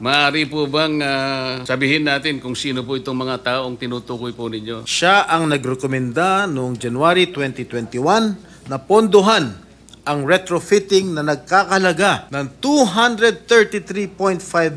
Maaari po bang sabihin natin kung sino po itong mga taong tinutukoy po ninyo? Siya ang nagrekomenda noong January 2021 na pondohan ang retrofitting na nagkakalaga ng 233.5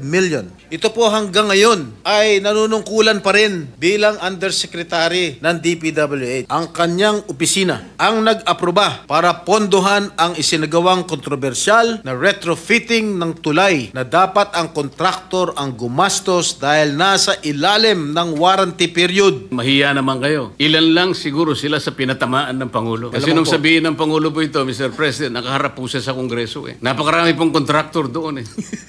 million. Ito po hanggang ngayon ay nanunungkulan pa rin bilang Undersecretary ng DPWH. Ang kanyang opisina ang nag-aproba para pondohan ang isinagawang kontrobersyal na retrofitting ng tulay na dapat ang kontraktor ang gumastos dahil nasa ilalim ng warranty period. Mahiya naman kayo. Ilan lang siguro sila sa pinatamaan ng Pangulo. Kasi nung sabihin ng Pangulo po ito, Mr. President, nakaharap po siya sa Kongreso. Napakarami pong kontraktor doon.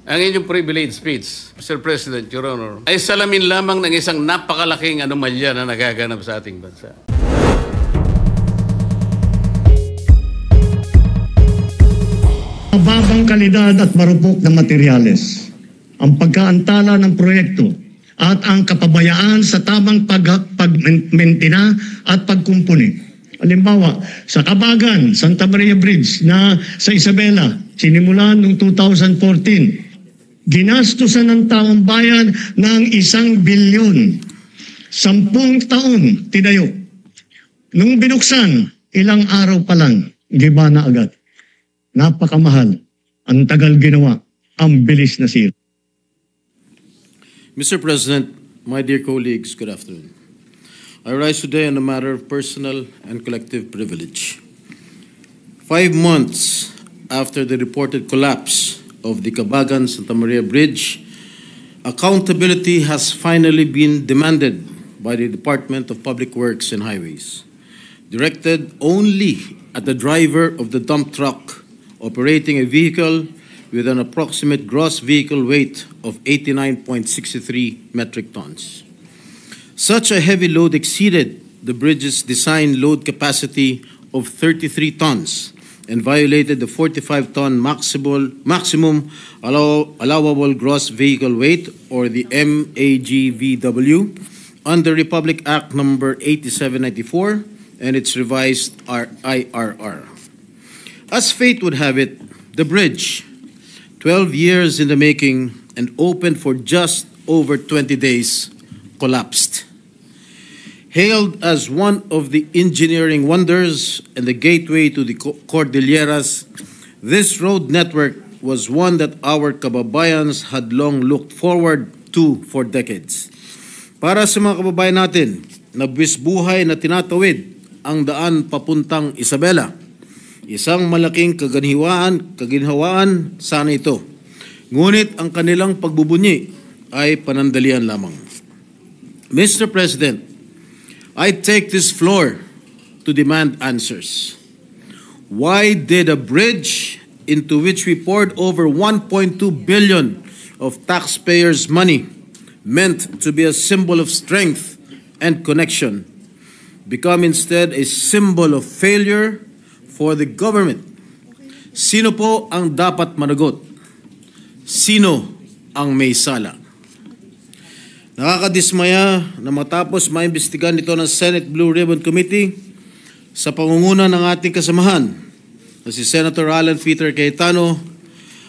Ang inyong privilege speech, Mr. President, Your Honor, ay salamin lamang ng isang napakalaking anomalya na nagaganap sa ating bansa. Mababang kalidad at marupok na materyales, ang pagkaantala ng proyekto at ang kapabayaan sa tamang pagmentina at pagkumpuni. Halimbawa, sa Kabagan, Santa Maria Bridge na sa Isabela, sinimulan noong 2014, ginastusan ng taong bayan ng 1 bilyon. 10 taon tinayo. Nung binuksan, ilang araw pa lang, giba na agad. Napakamahal. Ang tagal ginawa. Ang bilis na sira. Mr. President, my dear colleagues, good afternoon. I rise today on a matter of personal and collective privilege. 5 months after the reported collapse of the Kabagan-Santa Maria Bridge, accountability has finally been demanded by the Department of Public Works and Highways, directed only at the driver of the dump truck operating a vehicle with an approximate gross vehicle weight of 89.63 metric tons. Such a heavy load exceeded the bridge's design load capacity of 33 tons and violated the 45-ton maximum allowable gross vehicle weight, or the MAGVW, under Republic Act Number 8794 and its revised IRR. As fate would have it, the bridge, 12 years in the making and opened for just over 20 days, collapsed. Hailed as one of the engineering wonders and the gateway to the Cordilleras, this road network was one that our kababayans had long looked forward to for decades. Para sa mga kababayan natin na buhay na tinatawid ang daan papuntang Isabela, isang malaking kaginhawaan sana ito. Ngunit ang kanilang pagbubunyi ay panandalian lamang. Mr. President, I take this floor to demand answers. Why did a bridge into which we poured over 1.2 billion of taxpayers' money, meant to be a symbol of strength and connection, become instead a symbol of failure for the government? Sino po ang dapat managot? Sino ang may sala? Nakakadismaya na matapos maimbestigan ito ng Senate Blue Ribbon Committee sa pangunguna ng ating kasamahan na si Senator Alan Peter Cayetano,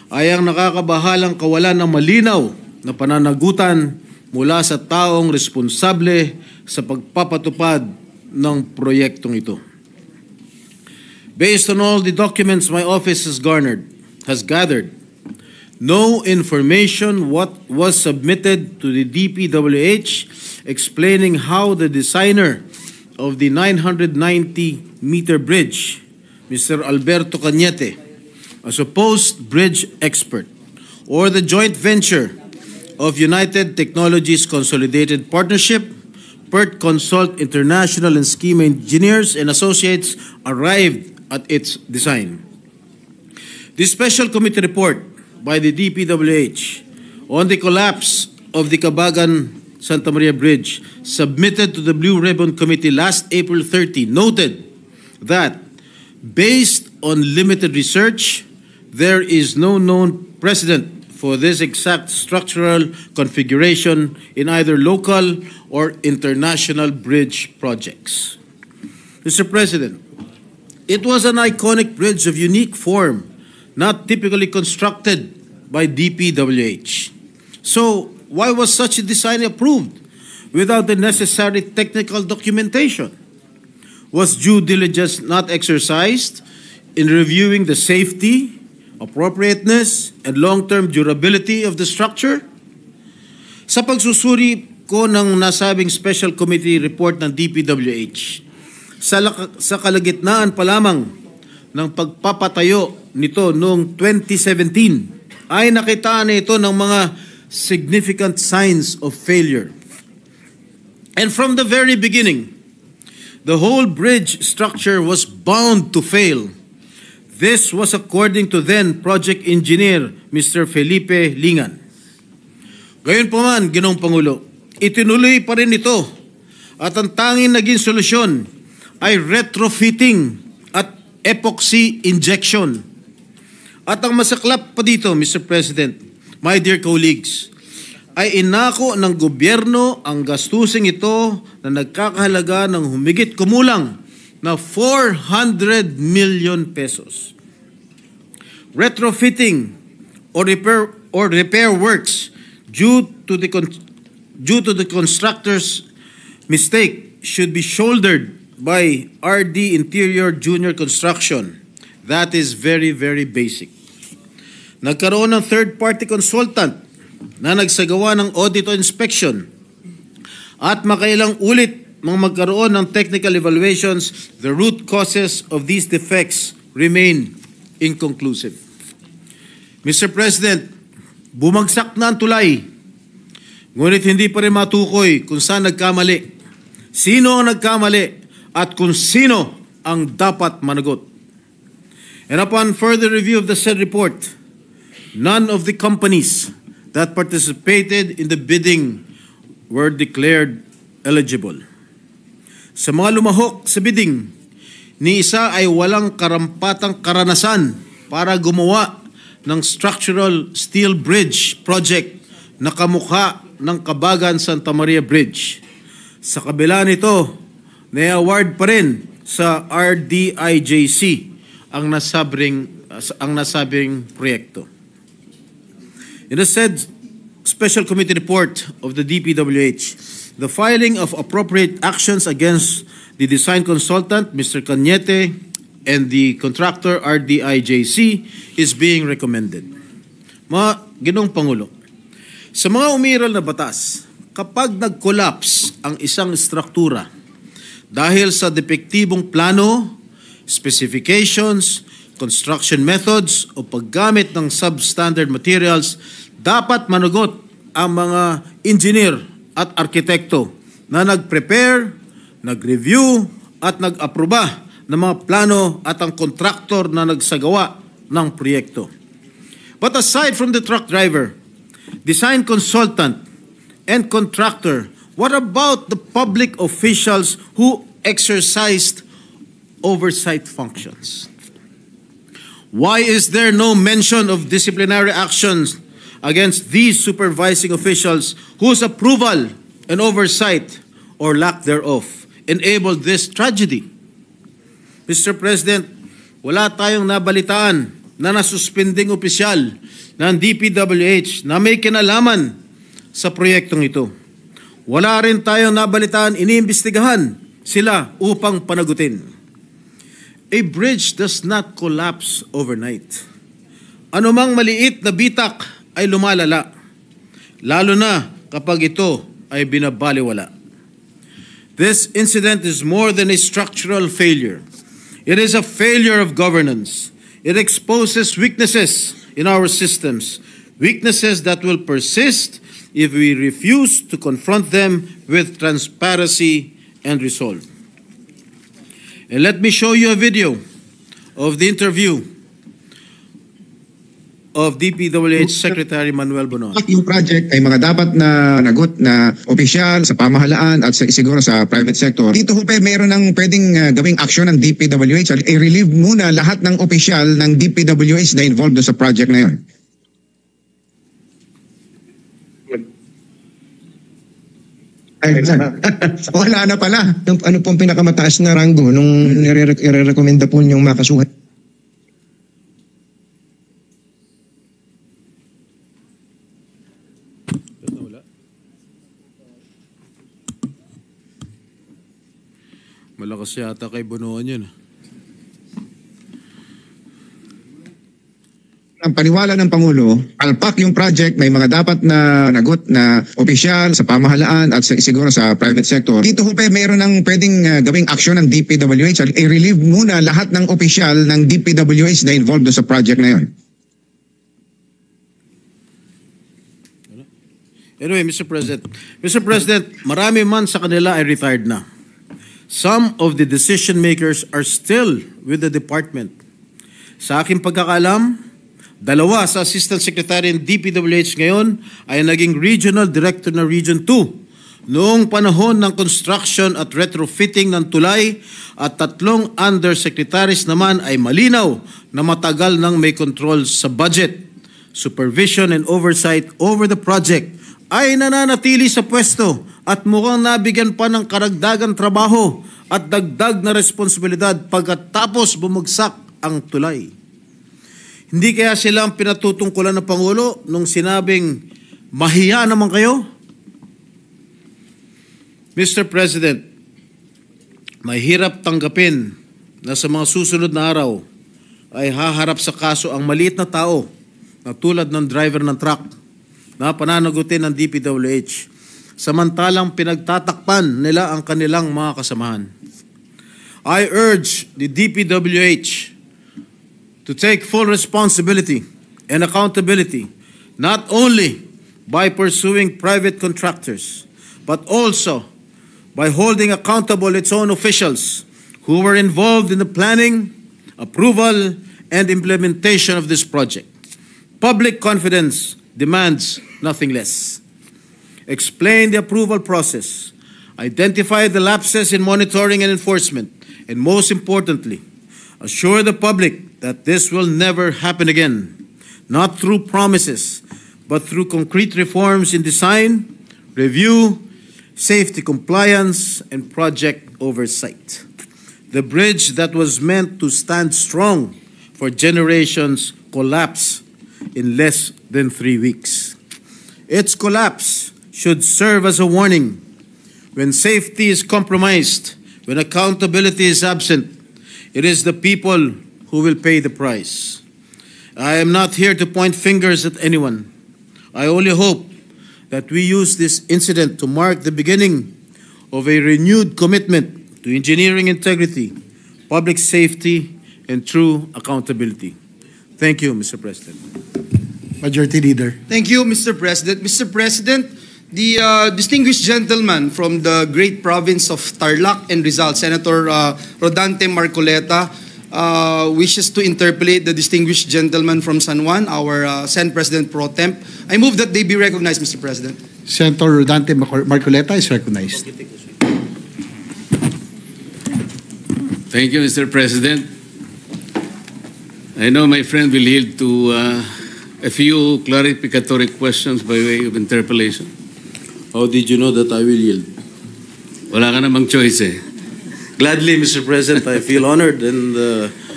ay ang nakakabahalang kawalan ng malinaw na pananagutan mula sa taong responsable sa pagpapatupad ng proyektong ito. Based on all the documents my office has gathered, no information what was submitted to the DPWH explaining how the designer of the 990-meter bridge, Mr. Alberto Cañete, a supposed bridge expert, or the joint venture of United Technologies Consolidated Partnership, PERT Consult International and Scheme Engineers and Associates, arrived at its design. The special committee report by the DPWH on the collapse of the Kabagan-Santa Maria Bridge, submitted to the Blue Ribbon Committee last April 30, noted that, based on limited research, there is no known precedent for this exact structural configuration in either local or international bridge projects. Mr. President, it was an iconic bridge of unique form, not typically constructed by DPWH. So why was such a design approved without the necessary technical documentation? Was due diligence not exercised in reviewing the safety, appropriateness, and long-term durability of the structure? Sa pagsusuri ko ng nasabing Special Committee report ng DPWH, sa kalagitnaan pa lamang ng pagpapatayo nito noong 2017, ay nakita na ito ng mga significant signs of failure. And from the very beginning, the whole bridge structure was bound to fail. This was according to then project engineer Mr. Felipe Lingan. Gayon pa man, Ginoong Pangulo, itinuloy pa rin ito at ang tanging naging solusyon ay retrofitting at epoxy injection. At ang masaklap pa dito, Mr. President, my dear colleagues, ay inako ng gobyerno ang gastusing ito na nagkakahalaga ng humigit kumulang na 400 million pesos. Retrofitting or repair works due to the constructor's mistake should be shouldered by RD Interior Junior Construction. That is very, very basic. Nagkaroon ng third-party consultant na nagsagawa ng audit o inspection at makailang ulit magkaroon ng technical evaluations, the root causes of these defects remain inconclusive. Mr. President, bumagsak na ang tulay, ngunit hindi pa rin matukoy kung saan nagkamali, sino ang nagkamali, at kung sino ang dapat managot. And upon further review of the said report, none of the companies that participated in the bidding were declared eligible. Sa mga lumahok sa bidding, ni isa ay walang karampatang karanasan para gumawa ng structural steel bridge project na kamukha ng Kabagan Santa Maria Bridge. Sa kabila nito, na-award pa rin sa RDIJC ang nasabing proyekto. In the said Special Committee report of the DPWH, the filing of appropriate actions against the design consultant, Mr. Cañete, and the contractor, RDIJC, is being recommended. Mga Ginoong Pangulo, sa mga umiral na batas, kapag nag-collapse ang isang struktura dahil sa depektibong plano, specifications, construction methods o paggamit ng substandard materials, dapat managot ang mga engineer at arkitekto na nag-prepare, nag-review at nag-aproba ng mga plano at ang kontraktor na nagsagawa ng proyekto. But aside from the truck driver, design consultant, and contractor, what about the public officials who exercised oversight functions? Why is there no mention of disciplinary actions against these supervising officials whose approval and oversight or lack thereof enabled this tragedy? Mr. President, wala tayong nabalitaan na nasuspending opisyal ng DPWH na may kinalaman sa proyektong ito. Wala rin tayong nabalitaan, iniimbestigahan sila upang panagutin. A bridge does not collapse overnight. Anumang maliit na bitak ay lumalala, lalo na kapag ito ay binabaliwala. This incident is more than a structural failure. It is a failure of governance. It exposes weaknesses in our systems, weaknesses that will persist if we refuse to confront them with transparency and resolve. And let me show you a video of the interview of DPWH Secretary Manuel Bonoan. Yung project ay mga dapat na nagot na opisyal sa pamahalaan at siguro sa private sector. Dito ho pa mayroon ng pwedeng gawing aksyon ng DPWH. I-relieve muna lahat ng opisyal ng DPWH na involved sa project na yun. Ay, wala na pala. Ano pong pinakamataas na ranggo nung nire-recommenda po niyong makasuhan? Malakas yata kay Bonoan yun. Ang paniwala ng Pangulo, palpak yung project, may mga dapat na nagot na opisyal sa pamahalaan at siguro sa private sector. Dito ho mayroon ng pwedeng gawing aksyon ng DPWH. I-relieve muna lahat ng opisyal ng DPWH na involved sa project na yun. Anyway, Mr. President, marami man sa kanila ay retired na. Some of the decision makers are still with the department. Sa aking pagkakaalam, 2 sa Assistant Secretary ng DPWH ngayon ay naging Regional Director ng Region 2 noong panahon ng construction at retrofitting ng tulay, at 3 undersecretaries naman ay malinaw na matagal nang may control sa budget, supervision and oversight over the project ay nananatili sa pwesto at mukhang nabigyan pa ng karagdagang trabaho at dagdag na responsibilidad pagkatapos bumagsak ang tulay. Hindi kaya sila ang pinatutungkulan ng Pangulo nung sinabing, mahiya naman kayo? Mr. President, mahirap tanggapin na sa mga susunod na araw ay haharap sa kaso ang maliit na tao na tulad ng driver ng truck na pananagutin ng DPWH, samantalang pinagtatakpan nila ang kanilang mga kasamahan. I urge the DPWH to take full responsibility and accountability, not only by pursuing private contractors, but also by holding accountable its own officials who were involved in the planning, approval, and implementation of this project. Public confidence demands nothing less. Explain the approval process, identify the lapses in monitoring and enforcement, and most importantly, assure the public that this will never happen again, not through promises, but through concrete reforms in design, review, safety compliance, and project oversight. The bridge that was meant to stand strong for generations collapsed in less than 3 weeks. Its collapse should serve as a warning. When safety is compromised, when accountability is absent, it is the people who will pay the price. I am not here to point fingers at anyone. I only hope that we use this incident to mark the beginning of a renewed commitment to engineering integrity, public safety, and true accountability. Thank you, Mr. President. Majority Leader. Thank you, Mr. President. Mr. President, the distinguished gentleman from the great province of Tarlac and Rizal, Senator Rodante Marcoleta, wishes to interpolate the distinguished gentleman from San Juan, our Senate President Pro Temp. I move that they be recognized, Mr. President. Senator Rodante Marcoleta is recognized. Thank you, Mr. President. I know my friend will yield to a few clarificatory questions by way of interpellation. How did you know that I will yield? Wala ka namang choice eh. Gladly, Mr. President, I feel honored and...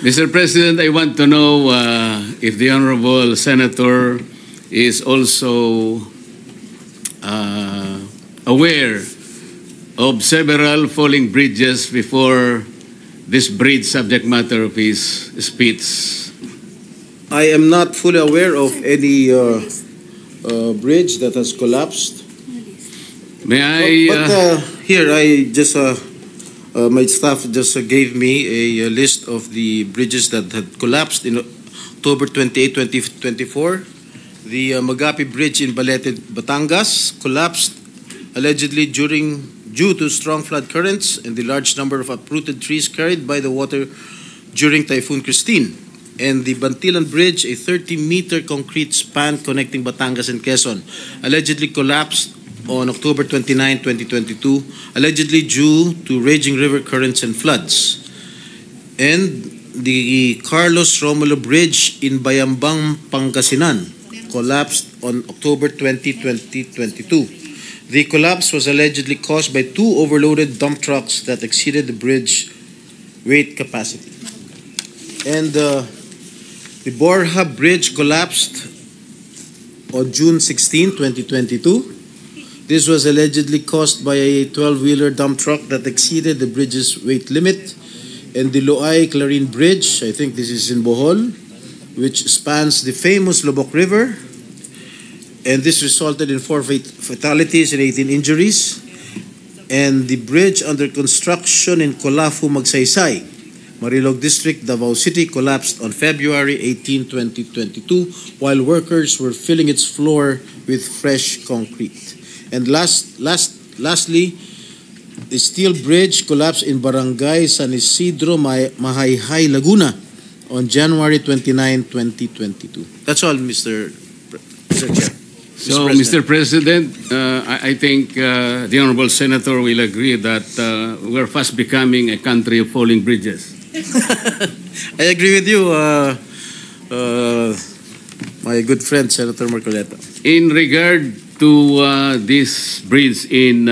Mr. President, I want to know if the Honorable Senator is also aware of several falling bridges before this bridge subject matter of his speech. I am not fully aware of any bridge that has collapsed. May I... Here, I just... my staff just gave me a list of the bridges that had collapsed in October 28, 2024. The Magapi Bridge in Balete, Batangas collapsed allegedly due to strong flood currents and the large number of uprooted trees carried by the water during Typhoon Christine. And the Bantilan Bridge, a 30-meter concrete span connecting Batangas and Quezon, allegedly collapsed on October 29, 2022, allegedly due to raging river currents and floods. And the Carlos Romulo Bridge in Bayambang, Pangasinan collapsed on October 20, 2022. The collapse was allegedly caused by 2 overloaded dump trucks that exceeded the bridge weight capacity. And the Borja Bridge collapsed on June 16, 2022. This was allegedly caused by a 12-wheeler dump truck that exceeded the bridge's weight limit. And the Loay-Clarin Bridge, I think this is in Bohol, which spans the famous Lobok River. And this resulted in 4 fatalities and 18 injuries. And the bridge under construction in Colafu, Magsaysay, Marilog District, Davao City, collapsed on February 18, 2022, while workers were filling its floor with fresh concrete. And lastly, the steel bridge collapsed in Barangay San Isidro, Mahayhay, Laguna on January 29, 2022. That's all, Mr. Chair. So, Mr. President, I think the Honorable Senator will agree that we're fast becoming a country of falling bridges. I agree with you, my good friend, Senator Marcoleta. In regard to this bridge in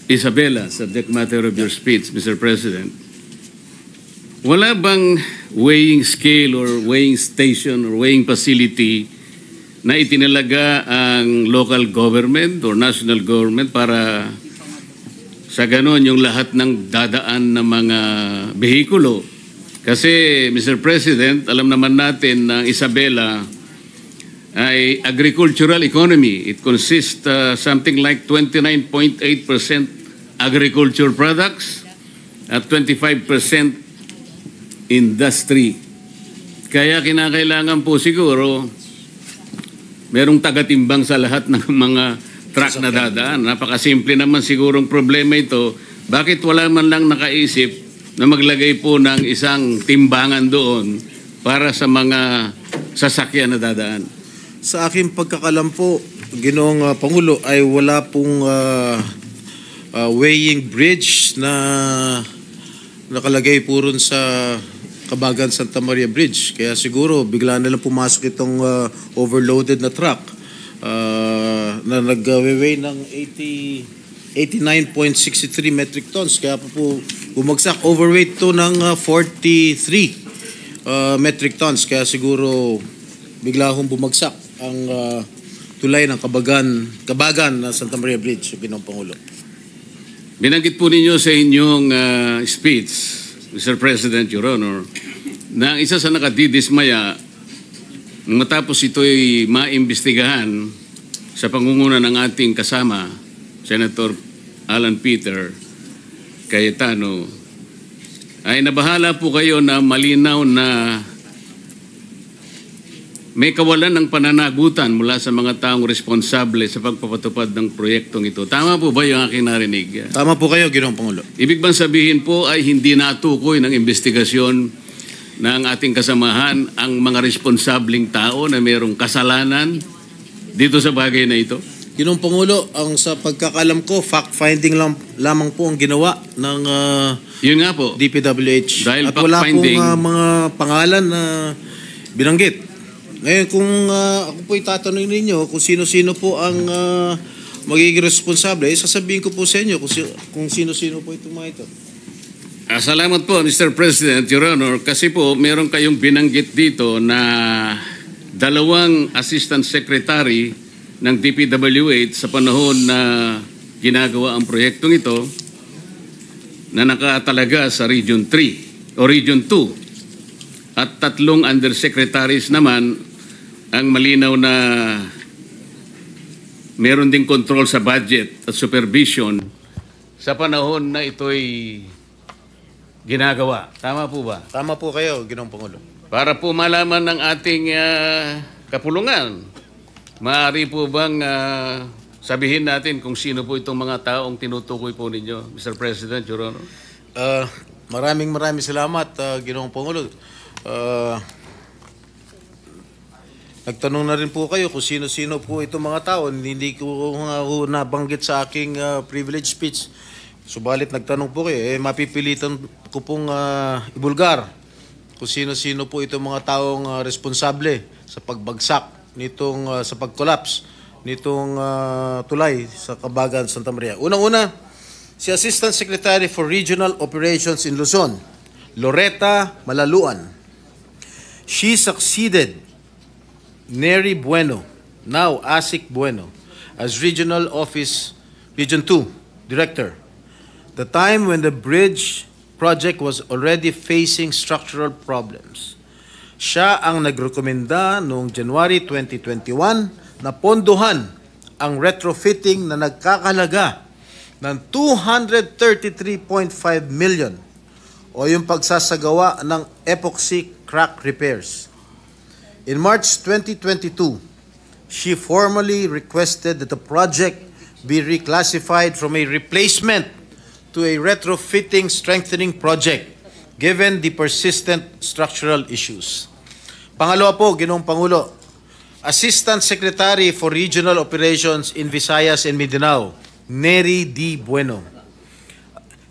Isabela, subject matter of your speech, Mr. President, wala bang weighing scale or weighing station or weighing facility na itinalaga ang local government or national government para sa ganon yung lahat ng dadaan ng mga behikulo? Kasi, Mr. President, alam naman natin na Isabela ay agricultural economy. It consists something like 29.8% agriculture products at 25% industry. Kaya kinakailangan po siguro merong tagatimbang sa lahat ng mga truck na dadaan. Napakasimple naman sigurong problema ito. Bakit wala man lang nakaisip na maglagay po ng isang timbangan doon para sa mga sasakyan na dadaan? Sa aking pagkakalam po, Ginoong Pangulo, ay wala pong weighing bridge na nakalagay po rin sa Kabagan Santa Maria Bridge. Kaya siguro bigla na lang pumasok itong overloaded na truck na nag-weigh ng 89.63 metric tons. Kaya po bumagsak. Overweight to ng 43 metric tons. Kaya siguro bigla hong bumagsak ang tulay ng Kabagan na Santa Maria Bridge, Ginoong Pangulo. Binanggit po ninyo sa inyong speech, Mr. President, Your Honor, na ang isa sa nakadidismaya matapos ito'y maimbestigahan sa pangunguna ng ating kasama, Senator Alan Peter Cayetano, ay nabahala po kayo na malinaw na may kawalan ng pananagutan mula sa mga taong responsable sa pagpapatupad ng proyektong ito. Tama po ba yung aking narinig? Tama po kayo, Ginoong Pangulo. Ibig bang sabihin po ay hindi natukoy ng investigasyon ng ating kasamahan ang mga responsabling tao na mayroong kasalanan dito sa bagay na ito? Ginoong Pangulo, ang sa pagkakalam ko, fact-finding lamang po ang ginawa ng Yun nga po. DPWH. Dahil at wala pong fact-finding, mga pangalan na binanggit. Ngayon, kung ako po itatanong ninyo kung sino-sino po ang magiging responsable, sasabihin ko po sa inyo kung sino-sino po itong mga ito. Salamat po, Mr. President, Your Honor, kasi po meron kayong binanggit dito na dalawang Assistant Secretary ng DPWH sa panahon na ginagawa ang proyektong ito na nakatalaga sa Region 3 o Region 2 at 3 undersecretaries naman ang malinaw na meron ding control sa budget at supervision sa panahon na ito'y ginagawa. Tama po ba? Tama po kayo, Ginoong Pangulo. Para po malaman ng ating kapulungan, maaari po bang sabihin natin kung sino po itong mga taong tinutukoy po ninyo, Mr. President, Your Honor? Maraming salamat, Ginoong Pangulo. Nagtanong na rin po kayo kung sino-sino po itong mga tao. Hindi ko nabanggit sa aking privilege speech. Subalit nagtanong po kayo, mapipilitan ko pong ibulgar kung sino-sino po itong mga taong responsable sa pagbagsak nitong sa pag-collapse nitong tulay sa Kabagan Santa Maria. Unang-una, si Assistant Secretary for Regional Operations in Luzon, Loretta Malaluan. She succeeded Neri Bueno, now Asik Bueno, as Regional Office Region 2 Director, the time when the bridge project was already facing structural problems. Siya ang nagrekomenda noong January 2021 na pondohan ang retrofitting na nagkakalaga ng 233.5 million o yung pagsasagawa ng epoxy crack repairs. In March 2022, she formally requested that the project be reclassified from a replacement to a retrofitting strengthening project given the persistent structural issues. Pangalawa po, Ginoong Pangulo, Assistant Secretary for Regional Operations in Visayas and Mindanao, Neri D. Bueno.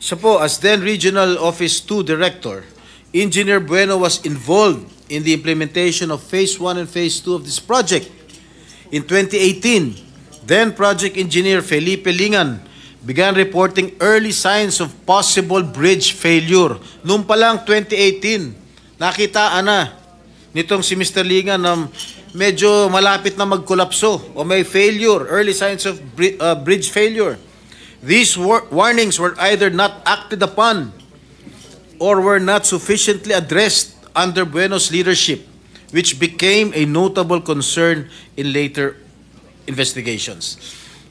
Siya po, as then Regional Office 2 Director, Engineer Bueno was involved in the implementation of Phase 1 and Phase 2 of this project. In 2018, then Project Engineer Felipe Lingan began reporting early signs of possible bridge failure. Noong pa lang 2018, nakitaan na nitong si Mr. Lingan na medyo malapit na magkolapso o may failure, early signs of bridge failure. These warnings were either not acted upon or were not sufficiently addressed under Bueno's leadership, which became a notable concern in later investigations.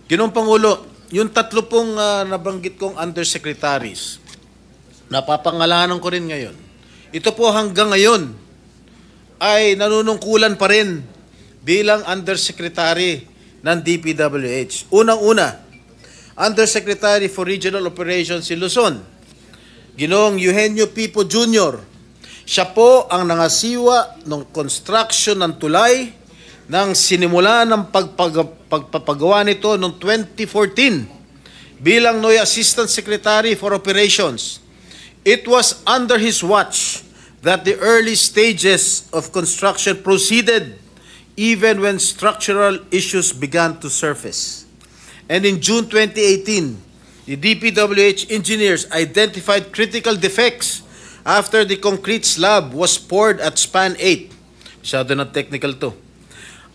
Ginoong Pangulo, yung tatlo pong nabanggit kong undersecretaries, napapangalanan ko rin ngayon. Ito po hanggang ngayon ay nanunungkulan pa rin bilang undersecretary ng DPWH. Unang-una, Undersecretary for Regional Operations in Luzon, Ginoong Eugenio Pipo Jr. Siya po ang nangasiwa ng construction ng tulay nang sinimula ng pagpapagawa nito noong 2014 bilang NOI Assistant Secretary for Operations. It was under his watch that the early stages of construction proceeded even when structural issues began to surface. And in June 2018, the DPWH engineers identified critical defects after the concrete slab was poured at span 8. Masyado na technical to.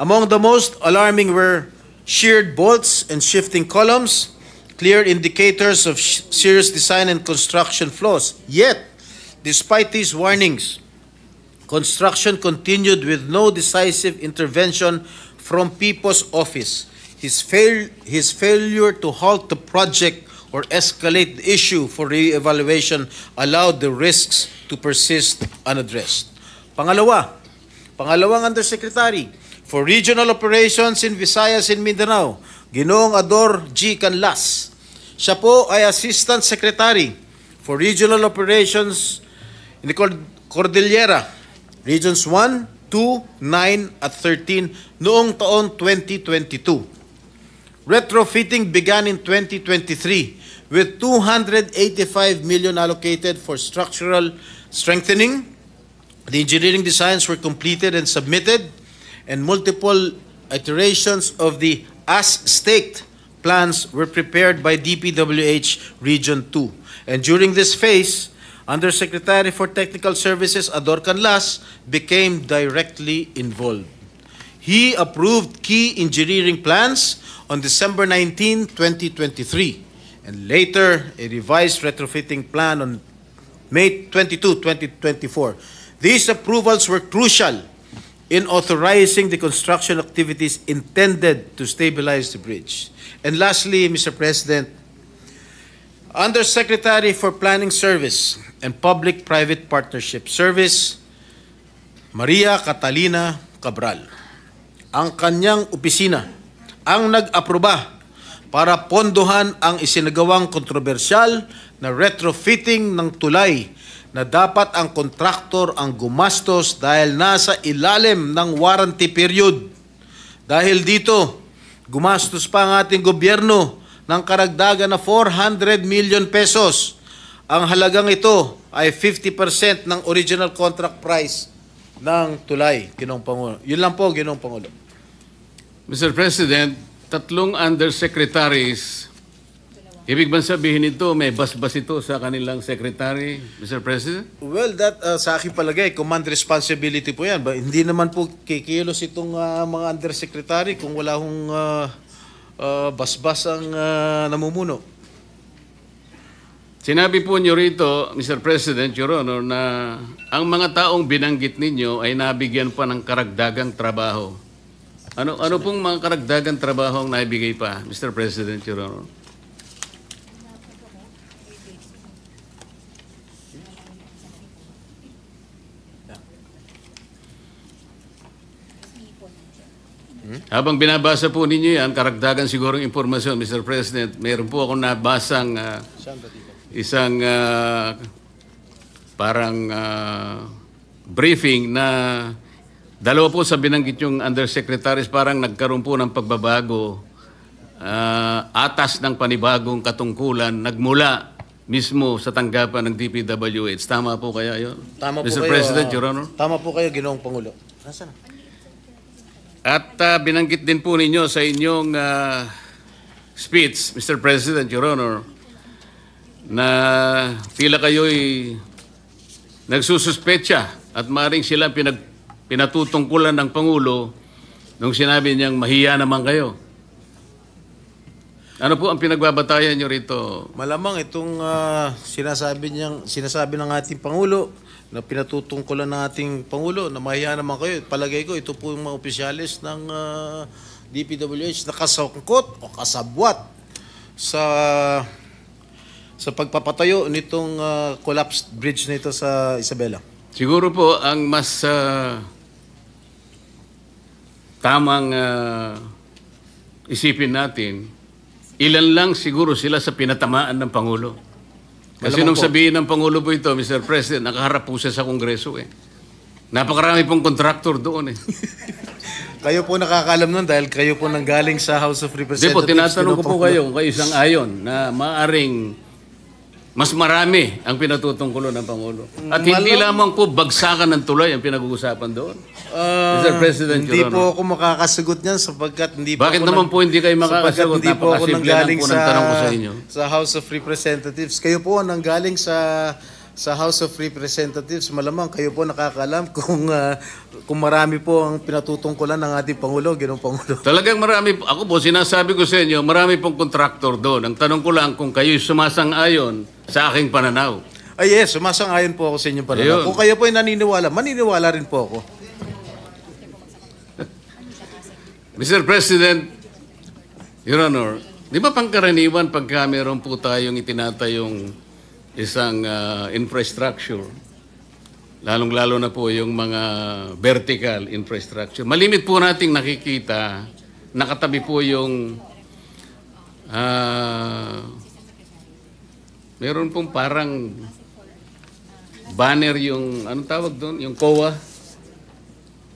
Among the most alarming were sheared bolts and shifting columns, clear indicators of serious design and construction flaws. Yet, despite these warnings, construction continued with no decisive intervention from Pipo's office. His failure to halt the project or escalate the issue for re-evaluation allowed the risks to persist unaddressed. Pangalawang Undersecretary for Regional Operations in Visayas and Mindanao, Ginoong Ador G. Canlas. Siya po ay Assistant Secretary for Regional Operations in the Cordillera, Regions 1, 2, 9 at 13 noong taon 2022. Retrofitting began in 2023 with 285 million allocated for structural strengthening. The engineering designs were completed and submitted, and multiple iterations of the as-staked plans were prepared by DPWH Region 2. And during this phase, Undersecretary for Technical Services Ador Canlas became directly involved. He approved key engineering plans on December 19, 2023, and later a revised retrofitting plan on May 22, 2024. These approvals were crucial in authorizing the construction activities intended to stabilize the bridge. And lastly, Mr. President, Undersecretary for Planning Service and Public-Private Partnership Service, Maria Catalina Cabral. Ang kanyang opisina ang nag-aproba para pondohan ang isinagawang kontrobersyal na retrofitting ng tulay na dapat ang kontraktor ang gumastos dahil nasa ilalim ng warranty period. Dahil dito, gumastos pa ang ating gobyerno ng karagdagan na 400 million pesos. Ang halagang ito ay 50% ng original contract price ng tulay, Ginoong Pangulo. Yun lang po, Ginoong Pangulo. Mr. President, tatlong undersecretaries. Ibig bang sabihin ito, may basbas ito sa kanilang secretary, Mr. President? Well, that sa aking palagay, command responsibility po yan. Hindi naman po kikilos itong mga undersecretary kung wala hong basbas ang namumuno. Sinabi po niyo rito, Mr. President, Your Honor, na ang mga taong binanggit ninyo ay nabigyan pa ng karagdagang trabaho. Ano pong mga karagdagang trabaho ang naibigay pa, Mr. President, Your Honor? Habang binabasa po ninyo yan, karagdagan sigurong impormasyon, Mr. President, mayroon po akong nabasang isang briefing na dalawa po sa binanggit yung undersecretaries parang nagkaroon po ng pagbabago, atas ng panibagong katungkulan, nagmula mismo sa tanggapan ng DPWH. Tama po kaya yun? Tama po Mr. kayo, President, Your Honor? Tama po kayo, Ginoong Pangulo. Nasaan? At binanggit din po ninyo sa inyong speech, Mr. President, Your Honor, na tila kayo'y nagsususpecha at maring sila pinatutungkulan ng Pangulo nung sinabi niyang mahiya naman kayo. Ano po ang pinagbabatayan niyo rito? Malamang itong sinasabi ng ating Pangulo na pinatutungkulan ng ating Pangulo na mahiya naman kayo. Palagay ko, ito po yung mga opisyalis ng DPWH na kasangkot o kasabwat sa pagpapatayo nitong collapsed bridge na ito sa Isabela. Siguro po ang mas tamang isipin natin, ilan lang siguro sila sa pinatamaan ng Pangulo. Kasi nung sabihin ng Pangulo po ito, Mr. President, nakaharap po siya sa Kongreso eh. Napakarami pong contractor doon eh. Kayo po nakakaalam nun dahil kayo po nanggaling sa House of Representatives. Hindi po, tinatanong ko po kayo kung kayo isang ayon na maaring mas marami ang pinatutungkulo ng Pangulo. At hindi lamang po bagsakan ng tulay ang pinag-uusapan doon. Mr. President, hindi po ako makakasagot niyan sapagkat hindi po Bakit naman po hindi kayo makakasagot? Hindi po ako nanggaling po ng tanong ko sa inyo. Sa House of Representatives. Kayo po nanggaling sa House of Representatives. Malamang kayo po nakakaalam kung marami po ang pinatutungkulan ng ating Pangulo, Ginoong Pangulo. Talagang marami. Ako po, sinasabi ko sa inyo, marami pong kontraktor doon. Ang tanong ko lang kung kayo'y sumasang-ayon sa aking pananaw. Ay yes, sumasang-ayon po ako sa inyong pananaw. Ayun. Kung kayo po ay naniniwala, maniniwala rin po ako. Mr. President, Your Honor, di ba pangkaraniwan pagka meron po tayong itinatayong isang infrastructure, lalong-lalo na po yung mga vertical infrastructure, malimit po nating nakikita, nakatabi po yung meron pong parang banner yung, anong tawag doon? Yung COA.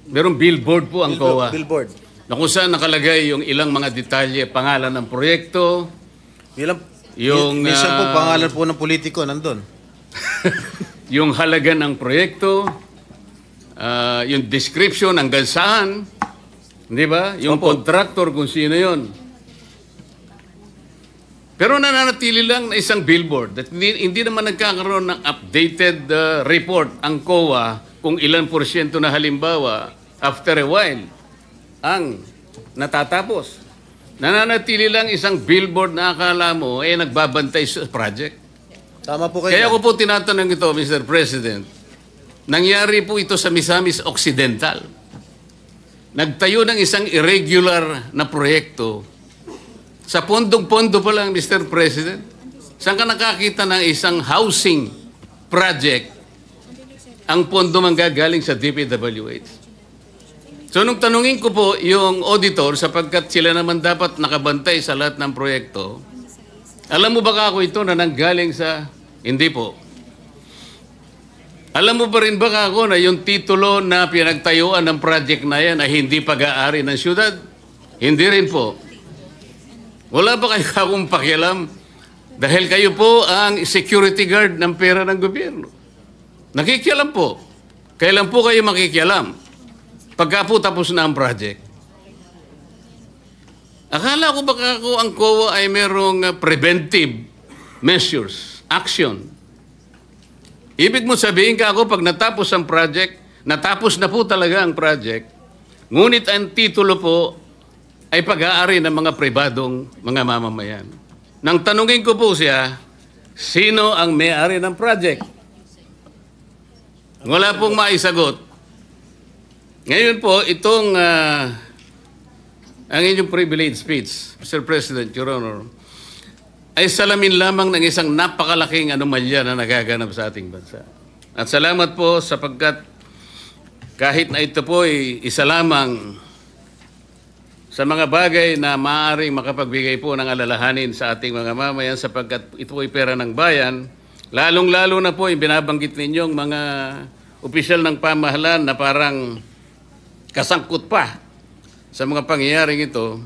Merong billboard po ang COA. Billboard. Na kung saan nakalagay yung ilang mga detalye, pangalan ng proyekto. Minsan po pangalan po ng politiko nandun. Yung halaga ng proyekto, yung description hanggang saan, di ba? Yung contractor kung sino yon. Pero nananatili lang na isang billboard. At hindi naman nagkakaroon ng updated report ang COA kung ilan porsyento na halimbawa after a while ang natatapos. Nananatili lang isang billboard na akala mo nagbabantay sa project. Tama po kayo. Kaya ko po tinatanong ito, Mr. President, nangyari po ito sa Misamis Occidental. Nagtayo ng isang irregular na proyekto. Sa pondong-pondo pa lang, Mr. President, saan ka nakakita ng isang housing project ang pondo manggagaling sa DPWH? So nung tanungin ko po yung auditor, sapagkat sila naman dapat nakabantay sa lahat ng proyekto, alam mo ba kako ito na nanggaling sa... Hindi po. Alam mo ba rin ba kako na yung titulo na pinagtayuan ng project na yan ay hindi pag-aari ng syudad? Hindi rin po. Wala ba kayo akong pakialam? Dahil kayo po ang security guard ng pera ng gobyerno. Nakikialam po. Kailan po kayo makikialam? Pagka po tapos na ang project. Akala ko baka ako ang COA ay merong preventive measures, action. Ibig mo sabihin ka ako pag natapos ang project, natapos na po talaga ang project, ngunit ang titulo po ay pag-aari ng mga pribadong mga mamamayan. Nang tanungin ko po siya, sino ang may-ari ng project? Wala pong maisagot. Ngayon po, itong ang inyong privilege speech, Mr. President, Your Honor, ay salamin lamang ng isang napakalaking anomalya na nagaganap sa ating bansa. At salamat po sapagkat kahit na ito po ay isa lamang sa mga bagay na maaaring makapagbigay po ng alalahanin sa ating mga mamayan sapagkat ito ay pera ng bayan, lalong-lalo na po yung binabanggit ninyong mga opisyal ng pamahalaan na parang kasangkot pa sa mga pangyayaring ito,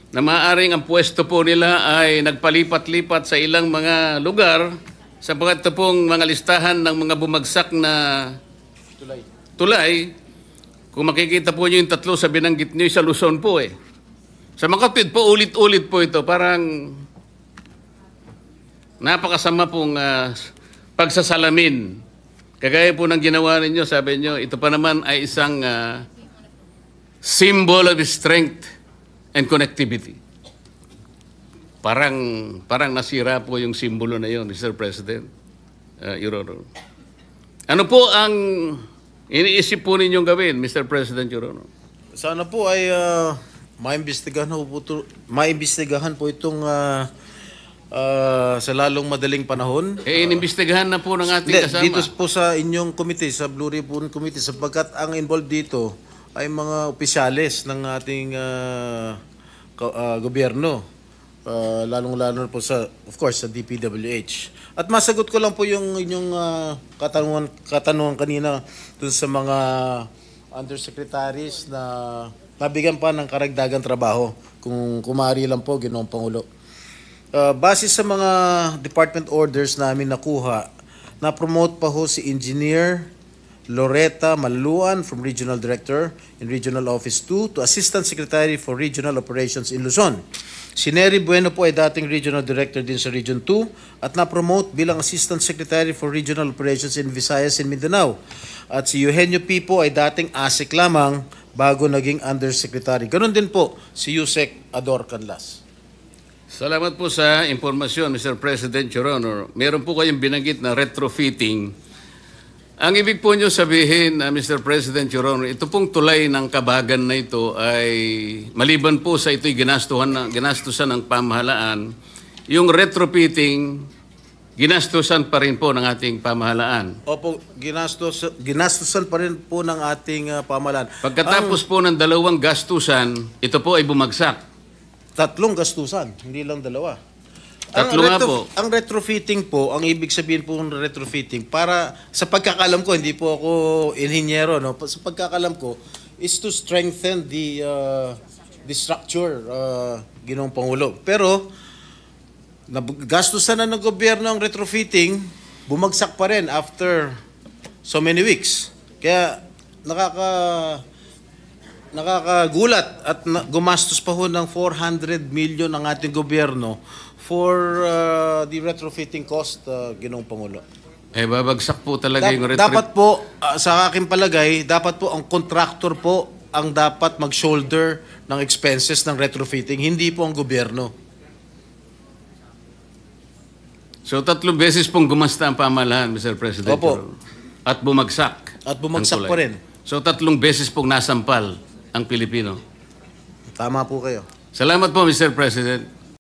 na maaaring ang pwesto po nila ay nagpalipat-lipat sa ilang mga lugar sapagkat ito pong mga listahan ng mga bumagsak na tulay. Kung makikita po nyo yung tatlo sa binanggit nyo, sa Luzon po eh. Sa Makatwid po, ulit-ulit po ito. Parang napakasama pong pagsasalamin. Kagaya po ng ginawa ninyo, sabi nyo, ito pa naman ay isang symbol of strength and connectivity. Parang nasira po yung simbolo na yun, Mr. President, Your Honor. Ano po ang iniisip po ninyong gawin, Mr. President, Your Honor? Sana po ay maimbestigahan po itong sa lalong madaling panahon. Inimbestigahan na po ng ating kasama. Dito po sa inyong committee, sa Blue Ribbon Committee, sapagkat ang involved dito ay mga opisyales ng ating gobyerno. Lalong-lalo po sa, of course, sa DPWH. At masagot ko lang po yung inyong katanungan kanina dun sa mga undersecretaries na nabigyan pa ng karagdagang trabaho. Kung kumari lang po, Ginoong Pangulo. Base sa mga department orders namin nakuha, na-promote pa ho si Engineer Loretta Malaluan from Regional Director in Regional Office 2 to Assistant Secretary for Regional Operations in Luzon. Si Nery Bueno po ay dating Regional Director din sa Region 2 at na-promote bilang Assistant Secretary for Regional Operations in Visayas and Mindanao. At si Eugenio P. po ay dating ASEC lamang bago naging Undersecretary. Ganon din po si Yusek Ador Canlas. Salamat po sa impormasyon, Mr. President, Your Honor. Meron po kayong binanggit na retrofitting. Ang ibig po nyo sabihin, Mr. President, Your Honor, ito pong tulay ng Kabagan na ito ay maliban po sa ito'y ginastusan ng pamahalaan, yung retrofitting, ginastusan pa rin po ng ating pamahalaan. Opo, ginastusan pa rin po ng ating pamahalaan. Pagkatapos po ng dalawang gastusan, ito po ay bumagsak. 3 gastusan, hindi lang 2. Tatlo nga po. Ang retrofitting po, ang ibig sabihin po ng retrofitting, para sa pagkakalam ko, hindi po ako inhinyero, no? Sa pagkakalam ko, is to strengthen the structure, Ginoong Pangulo. Pero, gastusan na ng gobyerno ang retrofitting, bumagsak pa rin after so many weeks. Kaya, nakakagulat at gumastos pa ho ng 400 million ang ating gobyerno for the retrofitting cost, Ginoong Pangulo. Babagsak po talaga yung Dapat po, sa aking palagay, dapat po ang contractor po ang dapat mag-shoulder ng expenses ng retrofitting, hindi po ang gobyerno. So 3 beses pong gumasta ang pamahalaan, Mr. President. Opo. At bumagsak. At bumagsak ang pa tulay. rin. So 3 beses pong nasampal ang Pilipino. Tama po kayo. Salamat po, Mr. President.